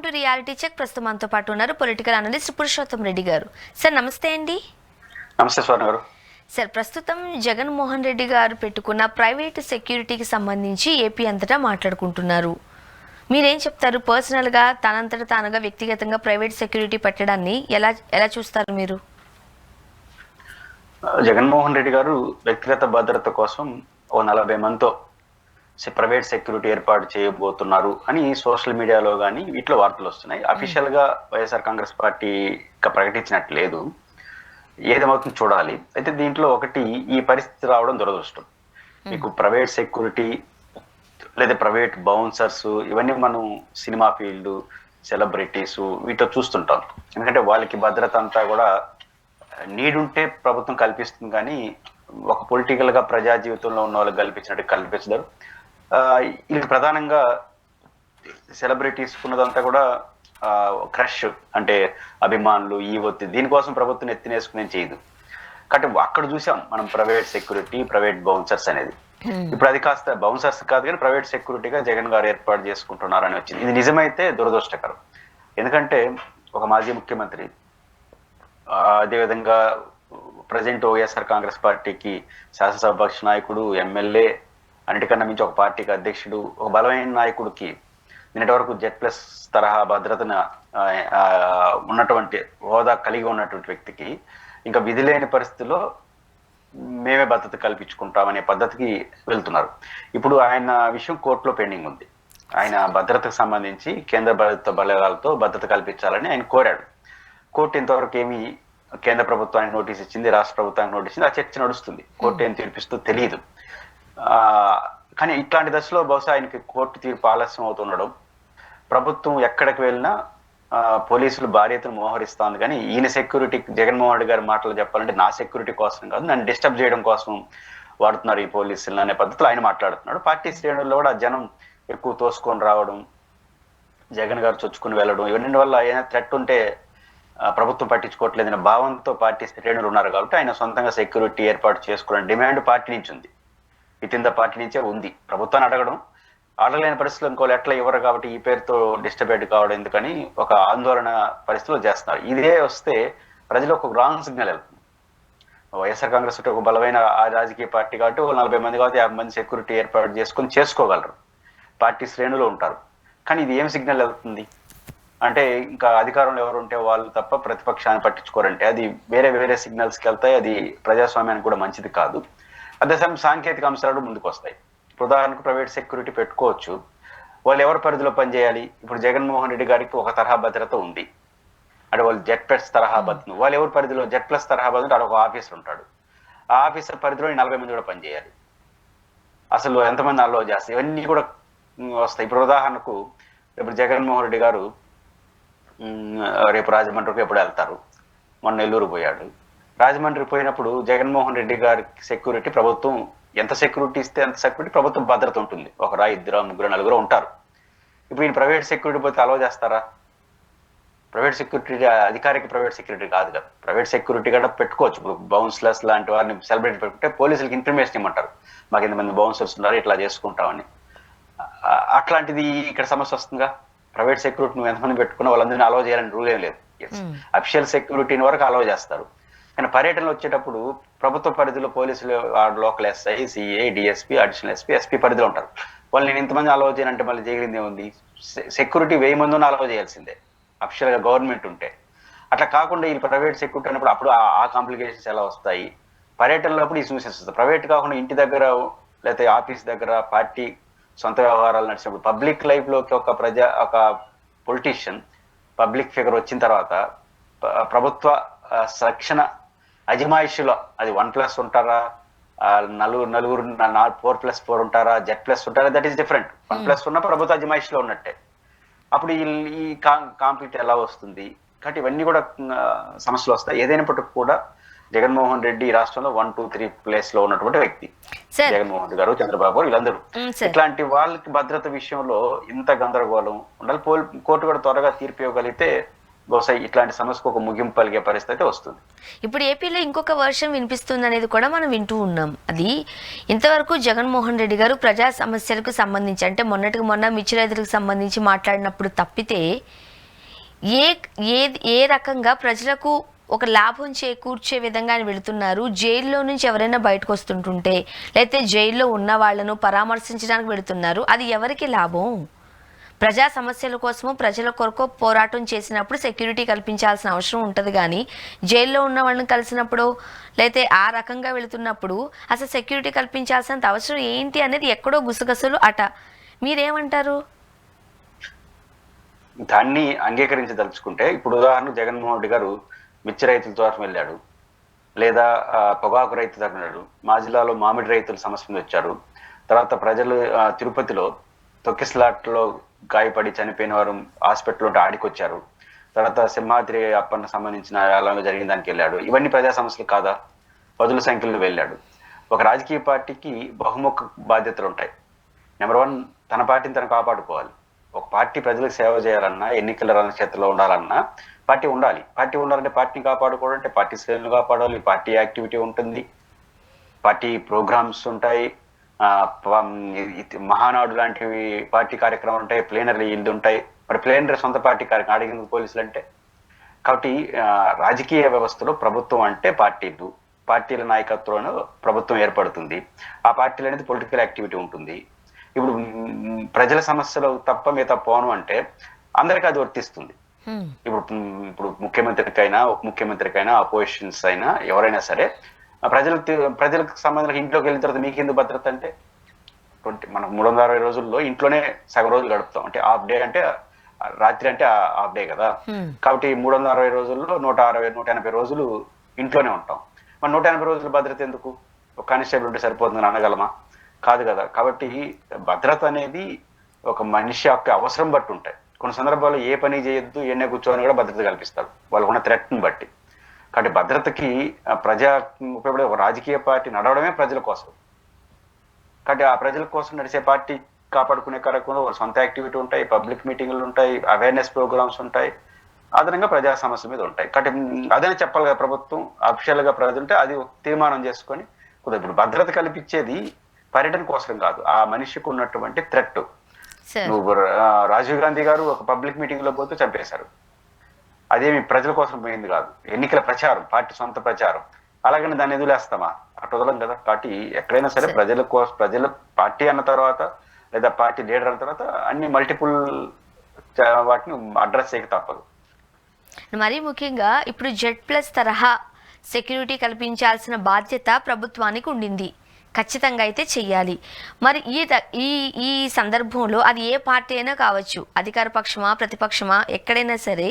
To reality check. ప్రస్తుతం మనతో పాటు ఉన్నారు పొలిటికల్ అనలిస్ట్ పురుషోత్తం రెడ్డి గారు. సార్ నమస్తే అండి. నమస్తే స్వర్ణ గారు. సార్, ప్రస్తుతం జగన్మోహన్ రెడ్డి గారు పెట్టుకున్న ప్రైవేట్ సెక్యూరిటీకి సంబంధించి ఏపీ అంతటా మాట్లాడుకుంటున్నారు. మీరేం చెప్తారు? పర్సనల్గా తనంతట తానుగా వ్యక్తిగతంగా ప్రైవేట్ సెక్యూరిటీ పెట్టడాన్ని ఎలా చూస్తారు మీరు? జగన్మోహన్ రెడ్డి గారు వ్యక్తిగత భద్రత కోసం ఓ 40 మందితో ప్రైవేట్ సెక్యూరిటీ ఏర్పాటు చేయబోతున్నారు అని సోషల్ మీడియాలో కానీ వీటిలో వార్తలు వస్తున్నాయి. అఫీషియల్ గా వైఎస్ఆర్ కాంగ్రెస్ పార్టీ ప్రకటించినట్టు లేదు. ఏదేమవుతుందో చూడాలి. అయితే దీంట్లో ఒకటి, ఈ పరిస్థితి రావడం దురదృష్టం. మీకు ప్రైవేట్ సెక్యూరిటీ లేదా ప్రైవేట్ బౌన్సర్స్ ఇవన్నీ మనం సినిమా ఫీల్డ్, సెలబ్రిటీస్ వీటిలో చూస్తుంటాం. ఎందుకంటే వాళ్ళకి భద్రత అంతా కూడా నీడుంటే ప్రభుత్వం కల్పిస్తుంది, కానీ ఒక పొలిటికల్ గా ప్రజా జీవితంలో ఉన్న వాళ్ళకి కల్పించినట్టు కల్పించరు. ఇది ప్రధానంగా సెలబ్రిటీస్ ఉన్నదంతా కూడా క్రష్ అంటే అభిమానులు, ఈ ఒత్తిడి, దీనికోసం ప్రభుత్వం ఎత్తినేసుకునే చేయదు. కాబట్టి అక్కడ చూసాం మనం ప్రైవేట్ సెక్యూరిటీ, ప్రైవేట్ బౌన్సర్స్ అనేది. ఇప్పుడు అది కాస్త బౌన్సర్స్ కాదు కానీ ప్రైవేట్ సెక్యూరిటీగా జగన్ గారు ఏర్పాటు చేసుకుంటున్నారని వచ్చింది. ఇది నిజమైతే దురదృష్టకరం. ఎందుకంటే ఒక మాజీ ముఖ్యమంత్రి, అదేవిధంగా ప్రజెంట్ వైఎస్ఆర్ కాంగ్రెస్ పార్టీకి శాసనసభాపక్ష నాయకుడు, ఎమ్మెల్యే, అన్నిటికన్నా మించి ఒక పార్టీకి అధ్యక్షుడు, ఒక బలమైన నాయకుడికి నిన్నటి వరకు Z+ తరహా భద్రతను ఉన్నటువంటి హోదా కలిగి ఉన్నటువంటి వ్యక్తికి ఇంకా విధి లేని పరిస్థితుల్లో మేమే భద్రత కల్పించుకుంటామనే పద్ధతికి వెళ్తున్నారు. ఇప్పుడు ఆయన విషయం కోర్టులో పెండింగ్ ఉంది. ఆయన భద్రతకు సంబంధించి కేంద్ర భద్రత బలగాలతో భద్రత కల్పించాలని ఆయన కోరాడు. కోర్టు ఇంతవరకు ఏమి కేంద్ర ప్రభుత్వానికి నోటీస్ ఇచ్చింది, రాష్ట్ర ప్రభుత్వానికి నోటీస్ ఇచ్చింది, ఆ చర్చ నడుస్తుంది. కోర్టు ఏం తీర్పిస్తూ తెలియదు. కానీ ఇట్లాంటి దశలో బహుశా ఆయనకి కోర్టు తీర్పు ఆలస్యం అవుతుండడం, ప్రభుత్వం ఎక్కడికి వెళ్ళినా పోలీసులు భార్యతను మోహరిస్తుంది. కానీ ఈయన సెక్యూరిటీ, జగన్మోహన్ రెడ్డి గారి మాటలు చెప్పాలంటే నా సెక్యూరిటీ కోసం కాదు, నన్ను డిస్టర్బ్ చేయడం కోసం వాడుతున్నారు ఈ పోలీసులు అనే పద్ధతిలో ఆయన మాట్లాడుతున్నాడు. పార్టీ శ్రేణుల్లో కూడా జనం ఎక్కువ తోసుకొని రావడం, జగన్ గారు చొచ్చుకుని వెళ్ళడం, ఇవన్నీ వల్ల ఏదైనా థ్రెట్ ఉంటే ప్రభుత్వం పట్టించుకోవట్లేదనే భావంతో పార్టీ శ్రేణులు ఉన్నారు. కాబట్టి ఆయన సొంతంగా సెక్యూరిటీ ఏర్పాటు చేసుకోవాలని డిమాండ్ పార్టీ నుంచి ఉంది, విత్ ఇన్ ద పార్టీ నుంచే ఉంది. ప్రభుత్వాన్ని అడగలేని పరిస్థితులు ఇంకోళ్ళు ఎట్లా ఇవ్వరు కాబట్టి ఈ పేరుతో డిస్టర్బెడ్ కావడం ఎందుకని ఒక ఆందోళన పరిస్థితులు చేస్తున్నారు. ఇదే వస్తే ప్రజలు ఒక రాంగ్ సిగ్నల్ వెళ్తుంది. వైఎస్ఆర్ కాంగ్రెస్ ఒక బలమైన రాజకీయ పార్టీ కాబట్టి 40 మంది కాబట్టి 50 మంది సెక్యూరిటీ ఏర్పాటు చేసుకోగలరు, పార్టీ శ్రేణులు ఉంటారు. కానీ ఇది ఏం సిగ్నల్ వెళ్తుంది అంటే ఇంకా అధికారంలో ఎవరు ఉంటే వాళ్ళు తప్ప ప్రతిపక్షాన్ని పట్టించుకోరంటే అది వేరే సిగ్నల్స్కి వెళ్తాయి. అది ప్రజాస్వామ్యానికి కూడా మంచిది కాదు. అదే సమయం సాంకేతిక అంశాలు ముందుకు వస్తాయి. ఉదాహరణకు ప్రైవేట్ సెక్యూరిటీ పెట్టుకోవచ్చు, వాళ్ళు ఎవరి పరిధిలో పనిచేయాలి? ఇప్పుడు జగన్మోహన్ రెడ్డి గారికి ఒక తరహా భద్రత ఉంది అంటే వాళ్ళు Z+ తరహా భద్రత, వాళ్ళు ఎవరి పరిధిలో Z+ తరహా భద్రత, అక్కడ ఒక ఆఫీసర్ ఉంటాడు, ఆ ఆఫీసర్ పరిధిలో 40 మంది కూడా పనిచేయాలి. అసలు ఎంతమంది అలో చేస్తారు? ఇవన్నీ కూడా వస్తాయి. ఇప్పుడు ఉదాహరణకు ఇప్పుడు జగన్మోహన్ రెడ్డి గారు రేపు రాజమండ్రికి ఎప్పుడు వెళ్తారు, మొన్న నెల్లూరు పోయాడు. రాజమండ్రి పోయినప్పుడు జగన్మోహన్ రెడ్డి గారి సెక్యూరిటీ ప్రభుత్వం ఎంత సెక్యూరిటీ ఇస్తే అంత సెక్యూరిటీ ప్రభుత్వం భద్రత ఉంటుంది. 1, 2, 3, 4 ఉంటారు. ఇప్పుడు ఈయన ప్రైవేట్ సెక్యూరిటీ పోతే అలౌ చేస్తారా? ప్రైవేట్ సెక్యూరిటీ అధికారిక ప్రైవేట్ సెక్యూరిటీ కాదు కదా. ప్రైవేట్ సెక్యూరిటీ కూడా పెట్టుకోవచ్చు. ఇప్పుడు బౌన్సర్స్ లాంటి వారిని సెలబ్రేట్ పెట్టుకుంటే పోలీసులకు ఇన్ఫర్మేషన్ ఇవ్వమంటారు, మాకు ఎంతమంది బౌన్సర్స్ ఉన్నారు, ఇట్లా చేసుకుంటామని. అట్లాంటిది ఇక్కడ సమస్య వస్తుందిగా. ప్రైవేట్ సెక్యూరిటీ నువ్వు ఎంతమంది పెట్టుకున్నా వాళ్ళందరినీ అలౌ చేయాలని రూల్ ఏం లేదు. అఫిషియల్ సెక్యూరిటీని వరకు అలౌ చేస్తారు. కానీ పర్యటనలు వచ్చేటప్పుడు ప్రభుత్వ పరిధిలో పోలీసులు, local SI, CA, DSP, additional SP పరిధిలో ఉంటారు. వాళ్ళు నేను ఇంతమంది అలౌ చేయాలంటే మళ్ళీ చేయగలిగింది ఏముంది? సెక్యూరిటీ 1000 మంది ఉన్న అలౌ చేయాల్సిందే అఫిషియల్ గా గవర్నమెంట్ ఉంటే. అట్లా కాకుండా ఈ ప్రైవేట్ సెక్యూరిటీ అన్నప్పుడు అప్పుడు ఆ కాంప్లికేషన్స్ ఎలా వస్తాయి? పర్యటనలో ఈ సూచన వస్తుంది. ప్రైవేట్ కాకుండా ఇంటి దగ్గర లేకపోతే ఆఫీస్ దగ్గర పార్టీ సొంత వ్యవహారాలు నడిచినప్పుడు పబ్లిక్ లైఫ్ లోకి ఒక పొలిటీషియన్, పబ్లిక్ ఫిగర్ వచ్చిన తర్వాత ప్రభుత్వ రక్షణ అజమాయిషిలో అది 1+ ఉంటారా, నలుగురు 4+4 ఉంటారా, Z+ ఉంటారా, దట్ ఈస్ డిఫరెంట్. 1+ ఉన్న ప్రభుత్వ అజమాయిషిలో ఉన్నట్టే. అప్పుడు ఈ కాంప్లీట్ ఎలా వస్తుంది? కాబట్టి ఇవన్నీ కూడా సమస్యలు వస్తాయి. ఏదైనప్పటికీ కూడా జగన్మోహన్ రెడ్డి రాష్ట్రంలో 1, 2, 3 ప్లేస్ లో ఉన్నటువంటి వ్యక్తి. జగన్మోహన్ రెడ్డి గారు, చంద్రబాబు గారు, వీళ్ళందరూ ఇట్లాంటి వాళ్ళకి భద్రత విషయంలో ఇంత గందరగోళం ఉండాలి. కోర్టు కూడా త్వరగా తీర్పు ఇవ్వగలిగితే బహుశా ఇట్లాంటి సమస్యకు ఒక ముగింపు కలిగే పరిస్థితి వస్తుంది. ఇప్పుడు ఏపీలో ఇంకొక వర్షం వినిపిస్తుంది అనేది కూడా మనం వింటూ ఉన్నాం. అది ఇంతవరకు జగన్మోహన్ రెడ్డి గారు ప్రజా సమస్యలకు సంబంధించి అంటే మొన్న మిర్చి రైతులకు సంబంధించి మాట్లాడినప్పుడు తప్పితే ఏ ఏ రకంగా ప్రజలకు ఒక లాభం చేకూర్చే విధంగా ఆయన వెళుతున్నారు? జైల్లో నుంచి ఎవరైనా బయటకు వస్తుంటుంటే, లేకపోతే జైల్లో ఉన్న వాళ్ళను పరామర్శించడానికి వెళుతున్నారు, అది ఎవరికి లాభం? ప్రజా సమస్యల కోసము ప్రజల కొరకు పోరాటం చేసినప్పుడు సెక్యూరిటీ కల్పించాల్సిన అవసరం ఉంటుంది, కానీ జైల్లో ఉన్న వాళ్ళని కలిసినప్పుడు లేకపోతే ఆ రకంగా వెళుతున్నప్పుడు అసలు సెక్యూరిటీ కల్పించాల్సినంత అవసరం ఏంటి అనేది ఎక్కడో గుసగుసలు అట. మీరేమంటారు? దాన్ని అంగీకరించదలుచుకుంటే ఇప్పుడు ఉదాహరణకు జగన్మోహన్ రెడ్డి గారు మిర్చి రైతుల ద్వారా వెళ్ళాడు, లేదా పొగాకు రైతు దగ్గర వెళ్ళాడు. మా జిల్లాలో మామిడి రైతుల సమస్య మీద వచ్చారు. తర్వాత ప్రజలు తిరుపతిలో తొక్కిస్లాట్లో గాయపడి చనిపోయిన వారు హాస్పిటల్లో ఆడికొచ్చారు. తర్వాత సింహాద్రి అప్పన్న సంబంధించిన అలా జరిగిన దానికి వెళ్ళాడు. ఇవన్నీ ప్రజా సమస్యలు కాదా? పదుల సంఖ్యలో వెళ్ళాడు. ఒక రాజకీయ పార్టీకి బహుముఖ బాధ్యతలు ఉంటాయి. నెంబర్ 1, తన పార్టీని తను కాపాడుకోవాలి. ఒక పార్టీ ప్రజలకు సేవ చేయాలన్నా, ఎన్నికల రణక్షేత్రంలో ఉండాలన్నా పార్టీ ఉండాలి. పార్టీ ఉండాలంటే పార్టీని కాపాడుకోవడం అంటే పార్టీ శ్రేణులు కాపాడాలి, పార్టీ యాక్టివిటీ ఉంటుంది, పార్టీ ప్రోగ్రామ్స్ ఉంటాయి, మహానాడు లాంటివి పార్టీ కార్యక్రమాలు ఉంటాయి, ప్లేనరీ ఇల్లు ఉంటాయి. మరి ప్లేనరీ సొంత పార్టీ కార్యక్రమం అడిగింది పోలీసులు అంటే. కాబట్టి రాజకీయ వ్యవస్థలో ప్రభుత్వం అంటే పార్టీలు, పార్టీల నాయకత్వంలో ప్రభుత్వం ఏర్పడుతుంది. ఆ పార్టీలు అనేది పొలిటికల్ యాక్టివిటీ ఉంటుంది. ఇప్పుడు ప్రజల సమస్యలు తప్ప మిగతా పోను అంటే అందరికీ అది వర్తిస్తుంది. ఇప్పుడు ముఖ్యమంత్రికైనా, ఉప ముఖ్యమంత్రికైనా, అపోజిషన్స్ అయినా ఎవరైనా సరే ప్రజలకు సంబంధించిన ఇంట్లోకి వెళ్ళిన తర్వాత మీకు ఎందుకు భద్రత అంటే, మనం 360 రోజుల్లో ఇంట్లోనే సగం రోజులు గడుపుతాం. అంటే హాఫ్ డే అంటే రాత్రి అంటే హాఫ్ డే కదా. కాబట్టి 360 రోజుల్లో 180 రోజులు ఇంట్లోనే ఉంటాం. మరి 180 రోజులు భద్రత ఎందుకు? ఒక కానిస్టేబుల్ ఉంటే సరిపోతుందని అనగలమా? కాదు కదా. కాబట్టి భద్రత అనేది ఒక మనిషి యొక్క అవసరం బట్టి ఉంటాయి. కొన్ని సందర్భాల్లో ఏ పని చేయొద్దు, ఎన్నే కూర్చోని కూడా భద్రత కల్పిస్తారు వాళ్ళకున్న థ్రెట్ని బట్టి. కాబట్టి భద్రతకి ప్రజా ఉపయోగపడే ఒక రాజకీయ పార్టీ నడవడమే ప్రజల కోసం. కాబట్టి ఆ ప్రజల కోసం నడిచే పార్టీ కాపాడుకునే కార్యక్రమంలో వాళ్ళ సొంత యాక్టివిటీ ఉంటాయి, పబ్లిక్ మీటింగ్లు ఉంటాయి, అవేర్నెస్ ప్రోగ్రామ్స్ ఉంటాయి, అదనంగా ప్రజా సమస్య మీద ఉంటాయి. కాబట్టి అదే చెప్పాలి కదా ప్రభుత్వం. అఫిషియల్ గా ప్రజలు ఉంటే అది తీర్మానం చేసుకొని ఇప్పుడు భద్రత కల్పించేది పర్యటన కోసం కాదు, ఆ మనిషికి ఉన్నటువంటి థ్రెట్. నువ్వు రాజీవ్ గాంధీ గారు ఒక పబ్లిక్ మీటింగ్ లో పోతే చంపేశారు. అదేమి ప్రజల కోసం పోయింది కాదు, ఎన్నికల ప్రచారం, పార్టీ సొంత ప్రచారం. అలాగని దాన్ని ఎదులేస్తామా? అటు వదలం కదా. కాబట్టి ఎక్కడైనా సరే ప్రజల కోసం, ప్రజల పార్టీ అన్న తర్వాత లేదా పార్టీ లీడర్ అన్న తర్వాత అన్ని మల్టిపుల్ వాటిని అడ్రస్ చేయక తప్పదు. మరీ ముఖ్యంగా ఇప్పుడు Z+ తరహా సెక్యూరిటీ కల్పించాల్సిన బాధ్యత ప్రభుత్వానికి ఉండింది, ఖచ్చితంగా అయితే చెయ్యాలి. మరి ఈ సందర్భంలో అది ఏ పార్టీ అయినా కావచ్చు, అధికార పక్షమా ప్రతిపక్షమా ఎక్కడైనా సరే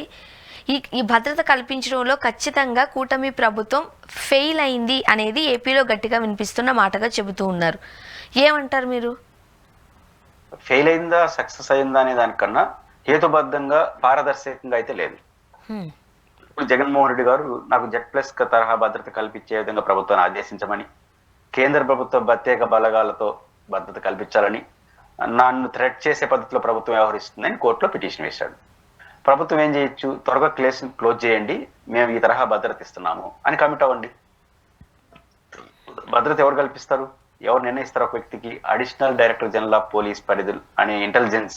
ఈ భద్రత కల్పించడంలో ఖచ్చితంగా కూటమి ప్రభుత్వం ఫెయిల్ అయింది అనేది ఏపీలో గట్టిగా వినిపిస్తున్న మాటగా చెబుతూ ఉన్నారు. ఏమంటారు మీరు? ఫెయిల్ అయిందా సక్సెస్ అయిందా అనే దానికన్నా హేతుబద్ధంగా పారదర్శకంగా అయితే లేదు. ఇప్పుడు జగన్మోహన్ రెడ్డి గారు నాకు Z+ తరహా భద్రత కల్పించే విధంగా ప్రభుత్వాన్ని ఆదేశించమని, కేంద్ర ప్రభుత్వ ప్రత్యేక బలగాలతో భద్రత కల్పించాలని, నన్ను థ్రెట్ చేసే పద్ధతిలో ప్రభుత్వం వ్యవహరిస్తుందని కోర్టులో పిటిషన్ వేశాడు. ప్రభుత్వం ఏం చేయొచ్చు? త్వరగా కేసును క్లోజ్ చేయండి, మేము ఈ తరహా భద్రత ఇస్తున్నాము అని కమిట్ అవ్వండి. భద్రత ఎవరు కల్పిస్తారు? ఎవరు నిర్ణయిస్తారు? ఒక వ్యక్తికి additional director general of police పరిధులు అనే ఇంటెలిజెన్స్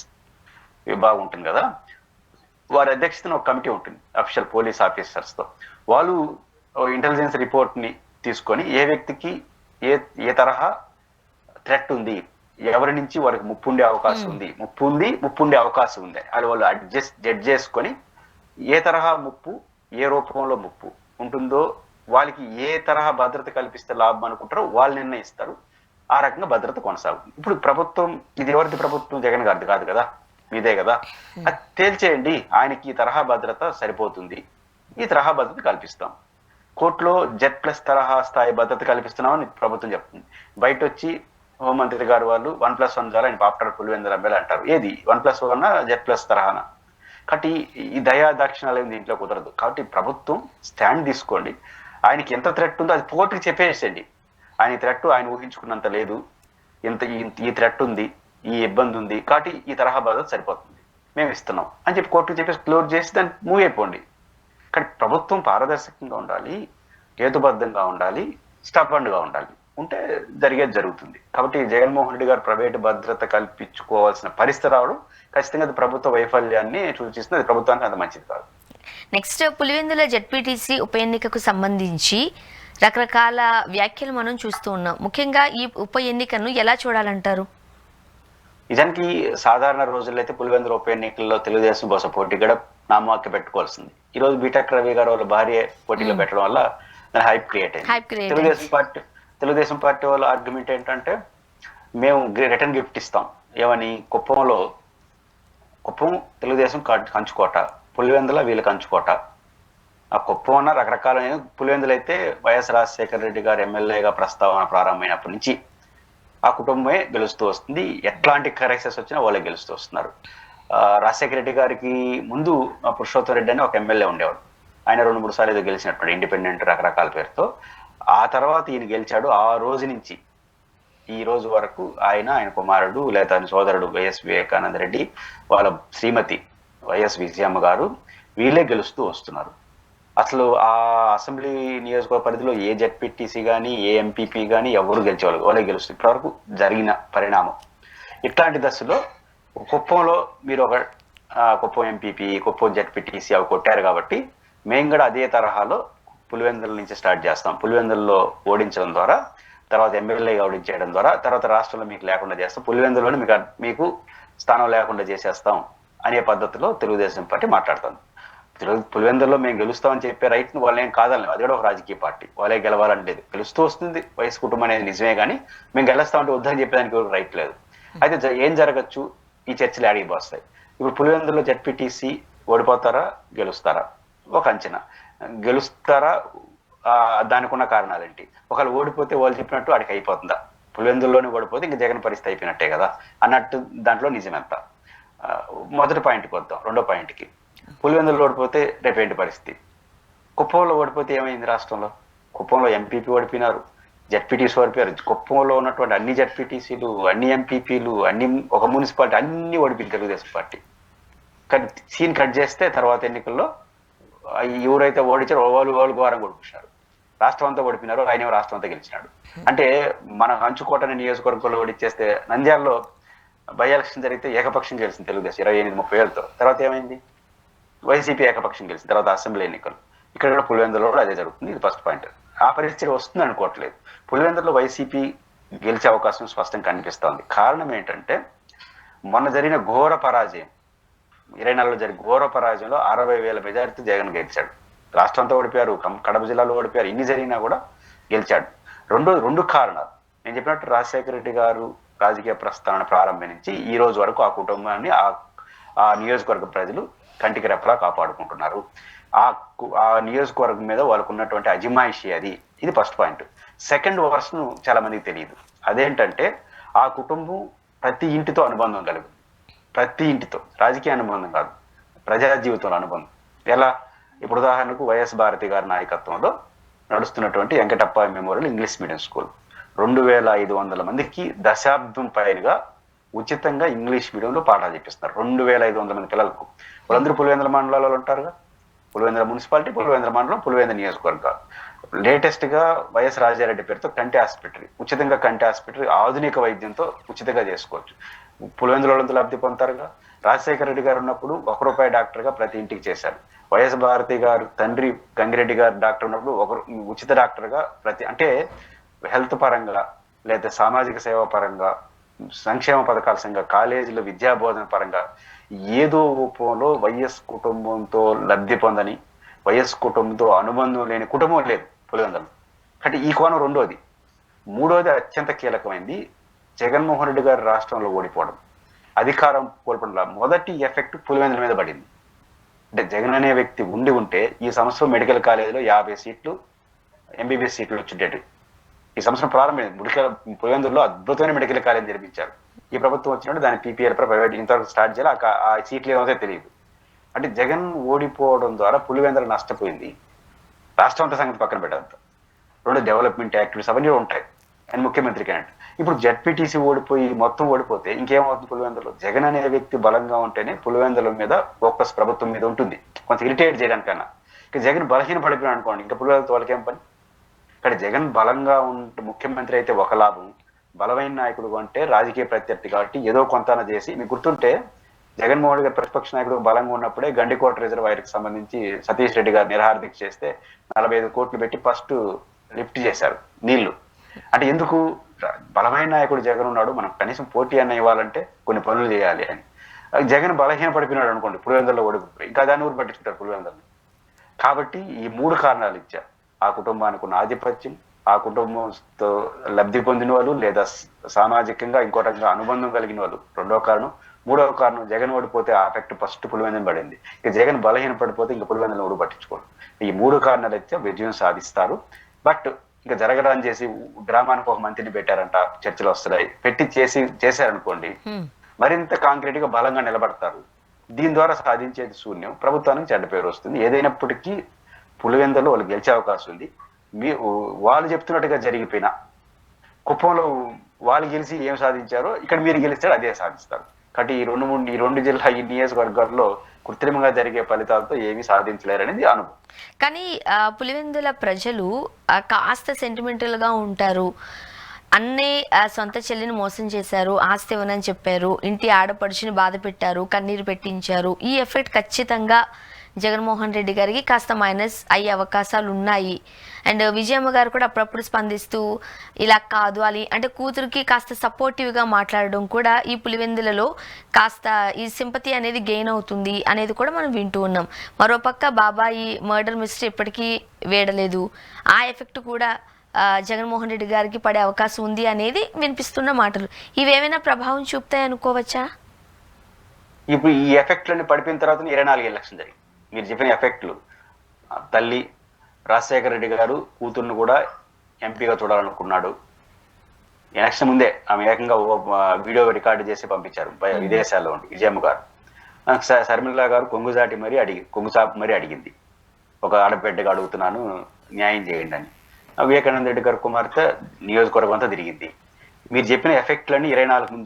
విభాగం ఉంటుంది కదా, వారి అధ్యక్షతన ఒక కమిటీ ఉంటుంది అఫీషియల్ పోలీస్ ఆఫీసర్స్ తో. వాళ్ళు ఇంటెలిజెన్స్ రిపోర్ట్ ని తీసుకొని ఏ వ్యక్తికి ఏ తరహా థ్రెట్ ఉంది, ఎవరి నుంచి వారికి ముప్పు ఉండే అవకాశం ఉంది, ముప్పు ఉండే అవకాశం ఉంది అది వాళ్ళు జడ్జ్ చేసుకొని ఏ తరహా ముప్పు, ఏ రూపంలో ముప్పు ఉంటుందో, వాళ్ళకి ఏ తరహా భద్రత కల్పిస్తే లాభం అనుకుంటారో వాళ్ళు నిర్ణయిస్తారు. ఆ రకంగా భద్రత కొనసాగుతుంది. ఇప్పుడు ప్రభుత్వం, ఇది ఎవరిది ప్రభుత్వం? జగన్ గారిది కాదు కదా, మీదే కదా. అది తేల్చేయండి, ఆయనకి ఈ తరహా భద్రత సరిపోతుంది, ఈ తరహా భద్రత కల్పిస్తాం. కోర్టులో Z+ తరహా స్థాయి భద్రత కల్పిస్తున్నామని ప్రభుత్వం చెప్తుంది. బయట వచ్చి హోంమంత్రి గారు వాళ్ళు 1+1 ద్వారా ఆయన పాపటారు పులివెందుల అబ్బాయిలు అంటారు. ఏది 1+1 Z+ తరహాన? కాబట్టి ఈ దయా దాక్షిణాలు దీంట్లో కుదరదు. కాబట్టి ప్రభుత్వం స్టాండ్ తీసుకోండి. ఆయనకి ఎంత థ్రెట్ ఉందో అది కోర్టుకి చెప్పేసేయండి. ఆయన థ్రెట్ ఆయన ఊహించుకున్నంత లేదు, ఈ థ్రెట్ ఉంది, ఈ ఇబ్బంది ఉంది, కాబట్టి ఈ తరహా భద్రత సరిపోతుంది, మేము ఇస్తున్నాం అని చెప్పి కోర్టుకు చెప్పేసి క్లోజ్ చేసి దాన్ని మూవ్ అయిపోండి. కానీ ప్రభుత్వం పారదర్శకంగా ఉండాలి, హేతుబద్ధంగా ఉండాలి, స్టబ్బండ్గా ఉండాలి. ఉంటే జరిగేది జరుగుతుంది. కాబట్టి జగన్మోహన్ రెడ్డి గారు ప్రైవేటు భద్రత కల్పించుకోవాల్సిన పరిస్థితి రావడం ఖచ్చితంగా అది ప్రభుత్వ వైఫల్యాన్ని సూచిస్తుంది. అది ప్రభుత్వానికి అంత మంచిది కాదు. నెక్స్ట్ పులివెందుల జెడ్పీటీసీ ఉప ఎన్నికకు సంబంధించి రకరకాల వ్యాఖ్యలు మనం చూస్తూ ఉన్నాం. ముఖ్యంగా ఈ ఉప ఎన్నికను ఎలా చూడాలంటారు? నిజానికి సాధారణ రోజుల్లో అయితే పులివెందుల ఉప ఎన్నికల్లో తెలుగుదేశం బహుశా పోటీ కూడా నామవాక్య పెట్టుకోవాల్సింది. ఈ రోజు బీటెక్ రవి గారు వాళ్ళ భార్య పోటీలో పెట్టడం వల్ల దాని హైప్ క్రియేట్ అయింది. తెలుగుదేశం పార్టీ వాళ్ళ ఆర్గ్యుమెంట్ ఏంటంటే మేము రిటర్న్ గిఫ్ట్ ఇస్తాం. ఏమని? కుప్పం తెలుగుదేశం కంచుకోట, పులివెందుల వీళ్ళకి కంచుకోట. ఆ కుప్పం ఉన్న రకరకాలైన, పులివెందులు అయితే వైఎస్ రాజశేఖర రెడ్డి గారు ఎమ్మెల్యేగా ప్రస్తావన ప్రారంభమైనప్పటి నుంచి ఆ కుటుంబమే గెలుస్తూ వస్తుంది. ఎట్లాంటి క్రైసిస్ వచ్చినా వాళ్ళే గెలుస్తూ వస్తున్నారు. రాజశేఖర రెడ్డి గారికి ముందు పురుషోత్తం రెడ్డి అని ఒక ఎమ్మెల్యే ఉండేవాడు. ఆయన 2-3 సార్లు ఏదో గెలిచినప్పుడు ఇండిపెండెంట్ రకరకాల పేరుతో. ఆ తర్వాత ఈయన గెలిచాడు. ఆ రోజు నుంచి ఈ రోజు వరకు ఆయన కుమారుడు లేదా ఆయన సోదరుడు వైఎస్ వివేకానంద రెడ్డి, వాళ్ళ శ్రీమతి వైఎస్ విజయమ్మ గారు వీళ్ళే గెలుస్తూ వస్తున్నారు. అసలు ఆ అసెంబ్లీ నియోజకవర్గ పరిధిలో ఏ జెడ్పీటీసీ కానీ ఏ ఎంపీపీ కానీ ఎవరు గెలిచేవాళ్ళు, వాళ్ళే గెలుస్తారు. ఇప్పటివరకు జరిగిన పరిణామం. ఇట్లాంటి దశలో కుప్పంలో మీరు ఒక కుప్పం ఎంపీపీ, కుప్పం జెడ్పీటీసీ అవి కొట్టారు కాబట్టి మేము కూడా అదే తరహాలో పులివెందుల నుంచి స్టార్ట్ చేస్తాం. పులివెందుల్లో ఓడించడం ద్వారా, తర్వాత ఎమ్మెల్యేగా ఓడించేయడం ద్వారా, తర్వాత రాష్ట్రంలో మీకు లేకుండా చేస్తాం, పులివెందులోనే మీకు స్థానం లేకుండా చేసేస్తాం అనే పద్ధతిలో తెలుగుదేశం పార్టీ మాట్లాడుతుంది. పులివెందుల్లో మేము గెలుస్తామని చెప్పే రైట్ను వాళ్ళు ఏం కాదని, అది కూడా ఒక రాజకీయ పార్టీ, వాళ్ళే గెలవాలని లేదు. గెలుస్తూ వస్తుంది వయసు కుటుంబం అనేది నిజమే, కానీ మేము గెలుస్తామంటే వద్దని చెప్పేదానికి రైట్ లేదు. అయితే ఏం జరగచ్చు, ఈ చర్చలు ఆడికి పోస్తాయి. ఇప్పుడు పులివెందుల్లో జెడ్పీటీసీ ఓడిపోతారా గెలుస్తారా? ఒక అంచనా. గెలుస్తారా? దానికి ఉన్న కారణాలు ఏంటి? ఒకవేళ ఓడిపోతే వాళ్ళు చెప్పినట్టు వాడికి అయిపోతుందా? పులివెందుల్లోనే ఓడిపోతే ఇంక జగన్ పరిస్థితి అయిపోయినట్టే కదా అన్నట్టు దాంట్లో నిజమెంత? మొదటి పాయింట్కి వద్దాం. రెండో పాయింట్కి, పులివెందుల్లో ఓడిపోతే రేపేంటి పరిస్థితి? కుప్పంలో ఓడిపోతే ఏమైంది? రాష్ట్రంలో కుప్పంలో ఎంపీపీ ఓడిపోయినారు, జెడ్పీటీసీ ఓడిపోయారు. కుప్పంలో ఉన్నటువంటి అన్ని జెడ్పీటీసీలు, అన్ని ఎంపీపీలు, అన్ని ఒక మున్సిపాలిటీ అన్ని ఓడిపోయింది తెలుగుదేశం పార్టీ. సీన్ కట్ చేస్తే తర్వాత ఎన్నికల్లో ఎవరైతే ఓడించారో వాళ్ళు ఘోరంగా ఓడిపించారు. రాష్ట్రం అంతా ఓడిపోయినారు, ఆయన రాష్ట్రం అంతా గెలిచినాడు. అంటే మన కంచుకోటని నియోజకవర్గంలో ఓడిచ్చేస్తే, నంద్యాలలో బై ఎలక్షన్ జరిగితే ఏకపక్షం గెలిచింది తెలుగుదేశం 28-30 వేలతో. తర్వాత ఏమైంది? వైసీపీ ఏకపక్షం గెలిచింది. తర్వాత అసెంబ్లీ ఎన్నికలు. ఇక్కడ కూడా పులివెందులో కూడా అదే జరుగుతుంది. ఇది ఫస్ట్ పాయింట్. ఆ పరిస్థితి వస్తుంది అనుకోవట్లేదు. పులివెందులో వైసీపీ గెలిచే అవకాశం స్పష్టంగా కనిపిస్తూ ఉంది. కారణం ఏంటంటే, మొన్న జరిగిన ఘోర పరాజయం, 24లో జరిగిన ఘోర పరాజయంలో 60,000 మెజారిటీ జగన్ గెలిచాడు. రాష్ట్రం అంతా ఓడిపోయారు, కడప జిల్లాలో ఓడిపోయారు. ఇన్ని జరిగినా కూడా గెలిచాడు. రెండు కారణాలు నేను చెప్పినట్టు, రాజశేఖర రెడ్డి గారు రాజకీయ ప్రస్థాన ప్రారంభం నుంచి ఈ రోజు వరకు ఆ కుటుంబాన్ని, ఆ నియోజకవర్గ ప్రజలు కంటికి రెప్పలా కాపాడుకుంటున్నారు. ఆ నియోజకవర్గం మీద వాళ్ళకు ఉన్నటువంటి అజమాయిషి అది. ఇది ఫస్ట్ పాయింట్. సెకండ్ వర్షన్ చాలా మందికి తెలియదు. అదేంటంటే, ఆ కుటుంబం ప్రతి ఇంటితో అనుబంధం కలిగింది. ప్రతి ఇంటితో, రాజకీయ అనుబంధం కాదు, ప్రజా జీవితంలో అనుబంధం. ఎలా? ఇప్పుడు ఉదాహరణకు వైఎస్ భారతి గారి నాయకత్వంలో నడుస్తున్నటువంటి Venkatappa memorial English medium school 2,500 మందికి దశాబ్దం పైగా ఉచితంగా ఇంగ్లీష్ మీడియంలో పాఠాలు చెప్పిస్తున్నారు. 2,500 మంది పిల్లలకు. వాళ్ళందరూ పులివెందుల మండలాల్లో ఉంటారుగా. పులివెందుల మున్సిపాలిటీ, పులివెందుల మండలం, పులివెందుల నియోజకవర్గాలు. లేటెస్ట్ గా వైఎస్ రాజారెడ్డి పేరుతో కంటి ఆసుపత్రి, ఉచితంగా కంటి ఆసుపత్రి, ఆధునిక వైద్యంతో ఉచితంగా చేసుకోవచ్చు. పులివెందుల లబ్ధి పొందుతారుగా. రాజశేఖర రెడ్డి గారు ఉన్నప్పుడు ₹1 డాక్టర్ గా ప్రతి ఇంటికి చేశారు. వైఎస్ భారతి గారు తండ్రి గంగిరెడ్డి గారు డాక్టర్ ఉన్నప్పుడు ఉచిత డాక్టర్ గా అంటే హెల్త్ పరంగా, లేదా సామాజిక సేవ పరంగా, సంక్షేమ పథకాల సంఘ, కాలేజీలో విద్యా బోధన పరంగా ఏదో రూపంలో వైఎస్ కుటుంబంతో లబ్ధి పొందని, వైఎస్ కుటుంబంతో అనుబంధం లేని కుటుంబం లేదు పులివెందులు. అంటే ఈ కోణం రెండోది. మూడోది అత్యంత కీలకమైంది, జగన్మోహన్ రెడ్డి గారు రాష్ట్రంలో ఓడిపోవడం, అధికారం కోల్పోవడం. మొదటి ఎఫెక్ట్ పులివెందుల మీద పడింది. అంటే జగన్ అనే వ్యక్తి ఉంటే ఈ సంవత్సరం మెడికల్ కాలేజీలో 50 సీట్లు ఎంబీబీఎస్ సీట్లు వచ్చేటట్టు ఈ సంవత్సరం ప్రారంభమైంది. పులివెందుల్లో అద్భుతమైన మెడికల్ కాలేజ్ నిర్మించారు. ఈ ప్రభుత్వం వచ్చినట్టు దాని పీపీఎల్ ప్రైవేట్ ఇంతవరకు స్టార్ట్ చేయాలి. ఆ సీట్లు ఏమవుతాయో తెలియదు. అంటే జగన్ ఓడిపోవడం ద్వారా పులివెందులు నష్టపోయింది. రాష్ట్రం అంతా సంగతి పక్కన పెట్టద్దు. రెండు డెవలప్మెంట్ యాక్టివిటీస్ అవన్నీ ఉంటాయి అండ్ ముఖ్యమంత్రికి అంటే. ఇప్పుడు జెడ్పీటీసీ ఓడిపోయి మొత్తం ఓడిపోతే ఇంకేమవుతుంది పులివెందులో? జగన్ అనే వ్యక్తి బలంగా ఉంటేనే పులివెందుల మీద ఫోకస్ ప్రభుత్వం మీద ఉంటుంది, కొంచెం ఇరిటేట్ చేయడానికన్నా. ఇక జగన్ బలహీన పడిపోయాడు అనుకోండి, ఇంకా పులివెందులతో వాళ్ళకేం పని? ఇక్కడ జగన్ బలంగా ఉంటే ముఖ్యమంత్రి అయితే ఒక లాభం, బలమైన నాయకుడు అంటే రాజకీయ ప్రత్యర్థి కాబట్టి ఏదో కొంత చేసి, మీకు గుర్తుంటే జగన్మోహన్ రెడ్డి గారు ప్రతిపక్ష నాయకుడు బలంగా ఉన్నప్పుడే గండికోట రిజర్వాయర్కి సంబంధించి సతీష్ రెడ్డి గారు నిరాహార దీక్ష చేస్తే 45 కోట్లు పెట్టి ఫస్ట్ లిఫ్ట్ చేశారు నీళ్లు. అంటే ఎందుకు బలమైన నాయకుడు జగన్ ఉన్నాడు, మనం కనీసం పోటీ అన్న ఇవ్వాలంటే కొన్ని పనులు చేయాలి అని. జగన్ బలహీన పడిపోయినాడు అనుకోండి, పులివెందుల్లో ఓడిపోయి ఇంకా దాన్ని ఊరు పట్టించుకుంటారు పులివెందుల్ని. కాబట్టి ఈ 3 కారణాలు ఇచ్చారు. ఆ కుటుంబానికి ఉన్న ఆధిపత్యం, ఆ కుటుంబంతో లబ్ధి పొందిన వాళ్ళు లేదా సామాజికంగా ఇంకో రకంగా అనుబంధం కలిగిన వాళ్ళు రెండో కారణం. మూడవ కారణం జగన్ ఓడిపోతే ఆ ఎఫెక్ట్ ఫస్ట్ పులివెందులు పడింది. ఇక జగన్ బలహీన పడిపోతే ఇంకా పులివెందులు ఊరు పట్టించుకోరు. ఈ 3 కారణాలు అయితే విజయం సాధిస్తారు. బట్ ఇంకా జరగరాని చేసి గ్రామానికి ఒక మంత్రిని పెట్టారంట, చర్చలు వస్తున్నాయి, పెట్టి చేశారనుకోండి మరింత కాంక్రీట్ గా బలంగా నిలబడతారు. దీని ద్వారా సాధించేది శూన్యం, ప్రభుత్వానికి చెడ్డ పేరు వస్తుంది. ఏదైనప్పటికీ పులివెందులో వాళ్ళు గెలిచే అవకాశం ఉంది. వాళ్ళు చెప్తున్నట్టుగా జరిగిపోయినా కుప్పంలో వాళ్ళు గెలిచి ఏం సాధించారో ఇక్కడ మీరు గెలిస్తారో అదే సాధిస్తారు. కాబట్టి ఈ రెండు జిల్లా ఈ నియోజకవర్గాల్లో కృత్రిమంగా జరిగే ఫలితాలతో ఏమీ సాధించలేరనేది అనుభవం. కానీ పులివెందుల ప్రజలు కాస్త సెంటిమెంటల్ గా ఉంటారు. అన్నే సొంత చెల్లిని మోసం చేశారు, ఆస్తి ఇవ్వనని చెప్పారు, ఇంటి ఆడపడుచుని బాధ పెట్టారు, కన్నీరు పెట్టించారు. ఈ ఎఫెక్ట్ ఖచ్చితంగా జగన్మోహన్ రెడ్డి గారికి కాస్త మైనస్ అయ్యే అవకాశాలు ఉన్నాయి. అండ్ విజయమ్మ గారు కూడా అప్పుడప్పుడు స్పందిస్తూ ఇలా కాదు అని అంటే కూతురికి కాస్త సపోర్టివ్గా మాట్లాడడం కూడా ఈ పులివెందులలో కాస్త ఈ సింపతి అనేది గెయిన్ అవుతుంది అనేది కూడా మనం వింటూ ఉన్నాం. మరోపక్క బాబాయి మర్డర్ మిస్టరీ ఎప్పటికీ వేడలేదు, ఆ ఎఫెక్ట్ కూడా జగన్మోహన్ రెడ్డి గారికి పడే అవకాశం ఉంది అనేది వినిపిస్తున్న మాటలు. ఇవేమైనా ప్రభావం చూపుతాయి అనుకోవచ్చా? ఇప్పుడు ఈ ఎఫెక్ట్లన్నీ పడిపోయిన తర్వాత 24 ఎలక్షన్ జరిగింది. మీరు చెప్పిన ఎఫెక్ట్లు, తల్లి రాజశేఖర రెడ్డి గారు కూతుర్ని కూడా ఎంపీగా చూడాలనుకున్నాడు. ఎలక్షన్ ముందే ఆమె ఏకంగా వీడియో రికార్డు చేసి పంపించారు విదేశాల్లో ఉండి విజయమ్మ గారు. శర్మిల గారు కొంగుచాపి మరీ అడిగింది, ఒక ఆడబిడ్డగా అడుగుతున్నాను న్యాయం చేయండి అని. వివేకానంద రెడ్డి గారు కుమార్తె నియోజకవర్గం అంతా తిరిగింది. మీరు చెప్పిన ఎఫెక్ట్లన్నీ 24 ముందు